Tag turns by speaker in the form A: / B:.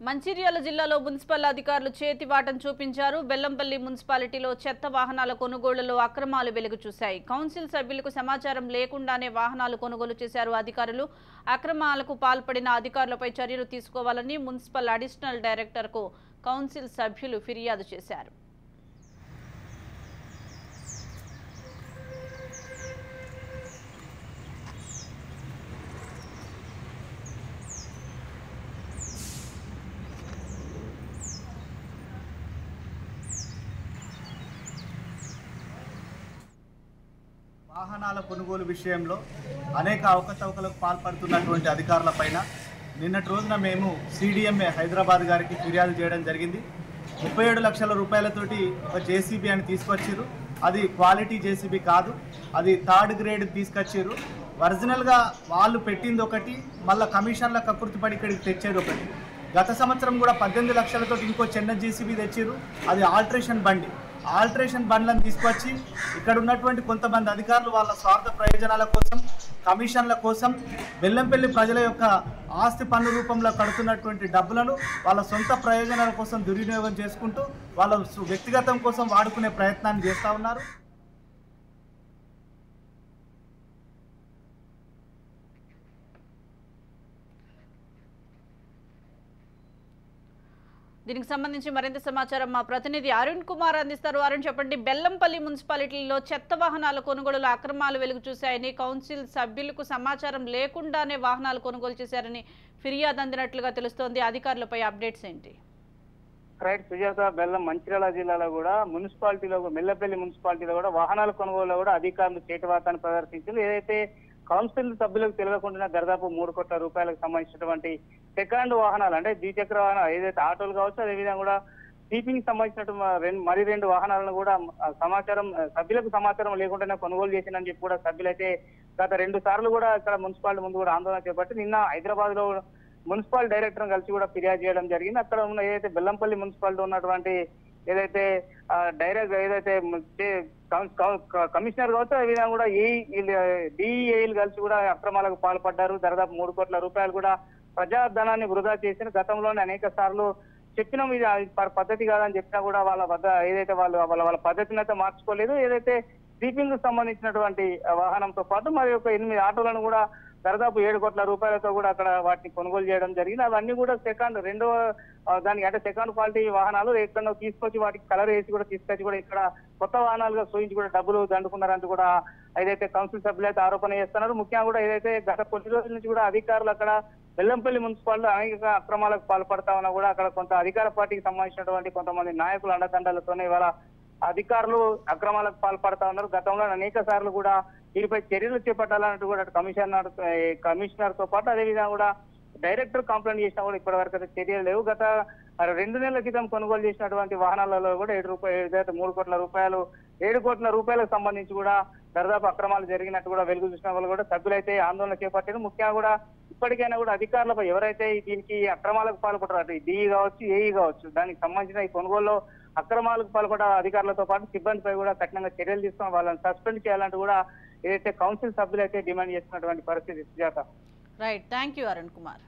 A: మంచిర్యాల జిల్లాలో మున్సిపల్ అధికారులు చేతివాటం చూపించారు. బెల్లంపల్లి మున్సిపాలిటీలో చెత్త వాహనాల కొనుగోళ్లలో అక్రమాలు వెలుగు చూశాయి. కౌన్సిల్ సభ్యులకు సమాచారం లేకుండానే వాహనాలు కొనుగోలు చేశారు అధికారులు. అక్రమాలకు పాల్పడిన అధికారులపై చర్యలు తీసుకోవాలని మున్సిపల్ అడిషనల్ డైరెక్టర్కు కౌన్సిల్ సభ్యులు ఫిర్యాదు చేశారు.
B: వాహనాల కొనుగోలు విషయంలో అనేక అవకతవకలకు పాల్పడుతున్నటువంటి అధికారులపైన నిన్నటి రోజున మేము సిడిఎంఏ హైదరాబాద్ గారికి ఫిర్యాదు చేయడం జరిగింది. 37 లక్షల రూపాయలతోటి ఒక జేసీబీ అని తీసుకొచ్చారు. అది క్వాలిటీ జేసీబీ కాదు, అది థర్డ్ గ్రేడ్ తీసుకొచ్చారు. ఒరిజినల్గా వాళ్ళు పెట్టింది ఒకటి, మళ్ళీ కమిషన్ల కకృతిపడి ఇక్కడికి తెచ్చేది ఒకటి. గత సంవత్సరం కూడా 18 లక్షలతో ఇంకో చిన్న జేసీబీ తెచ్చారు. అది ఆల్ట్రేషన్ బండి. ఆల్ట్రేషన్ బండ్లను తీసుకొచ్చి ఇక్కడ ఉన్నటువంటి కొంతమంది అధికారులు వాళ్ళ స్వార్థ ప్రయోజనాల కోసం, కమిషన్ల కోసం బెల్లంపల్లి ప్రజల యొక్క ఆస్తి పన్ను రూపంలో కడుతున్నటువంటి డబ్బులను వాళ్ళ సొంత ప్రయోజనాల కోసం దుర్వినియోగం చేసుకుంటూ వాళ్ళ వ్యక్తిగతం కోసం వాడుకునే ప్రయత్నాన్ని చేస్తూ ఉన్నారు.
A: దీనికి సంబంధించి మరింత సమాచారం మా ప్రతినిధి అరుణ్ కుమార్ అందిస్తారు. అరుణ్, చెప్పండి. బెల్లంపల్లి మున్సిపాలిటీలో చెత్త వాహనాల కొనుగోలులో అక్రమాలు వెలుగు చూశాయని, కౌన్సిల్ సభ్యులకు సమాచారం లేకుండానే వాహనాలు కొనుగోలు చేశారని ఫిర్యాదు అందినట్లుగా తెలుస్తోంది. అధికారులపై అప్డేట్స్ ఏంటి?
C: రైట్ సుజాత, మంచిర్యాల జిల్లాలో కూడా మున్సిపాలిటీలో, మెల్లపల్లి మున్సిపాలిటీలో కూడా వాహనాల కొనుగోలులో కూడా అధికారులు చేతివాతాన్ని ప్రదర్శించారు. ఏదైతే కౌన్సిల్ సభ్యులకు తెలియకుండా దాదాపు 3 కోట్ల రూపాయలకు సంబంధించినటువంటి సెకండ్ వాహనాలు, అంటే ద్విచక్ర వాహనాలు ఏదైతే ఆటోలు కావచ్చు, అదేవిధంగా కూడా స్లీపింగ్ సంబంధించినటువంటి మరి 2 వాహనాలను కూడా సభ్యులకు సమాచారం లేకుండానే కొనుగోలు చేసిందని చెప్పి కూడా సభ్యులైతే గత 2 సార్లు కూడా ఇక్కడ మున్సిపాలిటీ ముందు కూడా ఆందోళన చేపట్టి నిన్న హైదరాబాద్ లో మున్సిపల్ డైరెక్టర్ కలిసి కూడా ఫిర్యాదు చేయడం జరిగింది. అక్కడ ఉన్న ఏదైతే బెల్లంపల్లి మున్సిపాలిటీ ఉన్నటువంటి ఏదైతే కమిషనర్ కావచ్చు, అదేవిధంగా కూడా డిఈఏలు కలిసి కూడా అక్రమాలకు పాల్పడ్డారు. దాదాపు 3 కోట్ల రూపాయలు కూడా ప్రజాధనాన్ని వృధా చేసిన గతంలోనే అనేక సార్లు చెప్పినాం, ఇది పద్ధతి కాదని చెప్పినా కూడా వాళ్ళ వద్ద ఏదైతే వాళ్ళ పద్ధతిని అయితే మార్చుకోలేదు. ఏదైతే స్లీపింగ్ సంబంధించినటువంటి వాహనంతో పాటు మరి ఒక 8 ఆటోలను కూడా దాదాపు 7 కోట్ల రూపాయలతో కూడా అక్కడ వాటిని కొనుగోలు చేయడం జరిగింది. అవన్నీ కూడా రెండవ దానికి అంటే సెకండ్ క్వాలిటీ వాహనాలు ఎక్కడో తీసుకొచ్చి వాటికి కలర్ వేసి కూడా తీసుకొచ్చి కూడా ఇక్కడ కొత్త వాహనాలుగా చూపించి కూడా డబ్బులు దండుకున్నారంటూ కూడా ఏదైతే కౌన్సిల్ సభ్యులు అయితే ఆరోపణ చేస్తున్నారు. ముఖ్యంగా కూడా ఏదైతే గత కొద్ది రోజుల నుంచి కూడా అధికారులు అక్కడ బెల్లంపల్లి మున్సిపాలిటీలో అనేక అక్రమాలకు పాల్పడతా ఉన్నా కూడా అక్కడ కొంత అధికార పార్టీకి సంబంధించినటువంటి కొంతమంది నాయకుల అండదండలతోనే ఇవాళ అధికారులు అక్రమాలకు పాల్పడతా ఉన్నారు. గతంలో అనేక సార్లు కూడా వీరిపై చర్యలు చేపట్టాలన్నట్టు కూడా కమిషనర్ తో పాటు అదేవిధంగా కూడా డైరెక్టర్ కంప్లైంట్ చేసినా కూడా ఇప్పటి వరకు అయితే చర్యలు లేవు. గత 2 నెలల క్రితం కొనుగోలు చేసినటువంటి వాహనాలలో కూడా 3 కోట్ల రూపాయలు 7 కోట్ల రూపాయలకు సంబంధించి కూడా దాదాపు అక్రమాలు జరిగినట్టు కూడా వెలుగు చూసిన వాళ్ళు కూడా సభ్యులైతే ఆందోళన చేపట్టారు. ముఖ్యంగా కూడా ఇప్పటికైనా కూడా అధికారులపై ఎవరైతే దీనికి అక్రమాలకు పాల్పడతారో, అటు డిఈ కావచ్చు, ఏఈ కావచ్చు, దానికి సంబంధించిన ఈ కొనుగోలులో అక్రమాలకు పాల్పడ అధికారులతో పాటు సిబ్బందిపై కూడా కఠినంగా చర్యలు తీసుకుని వాళ్ళని సస్పెండ్ చేయాలంటూ కూడా ఏదైతే కౌన్సిల్ సభ్యులు అయితే డిమాండ్ చేస్తున్నటువంటి పరిస్థితి. Sujatha,
A: right, thank you Arun Kumar.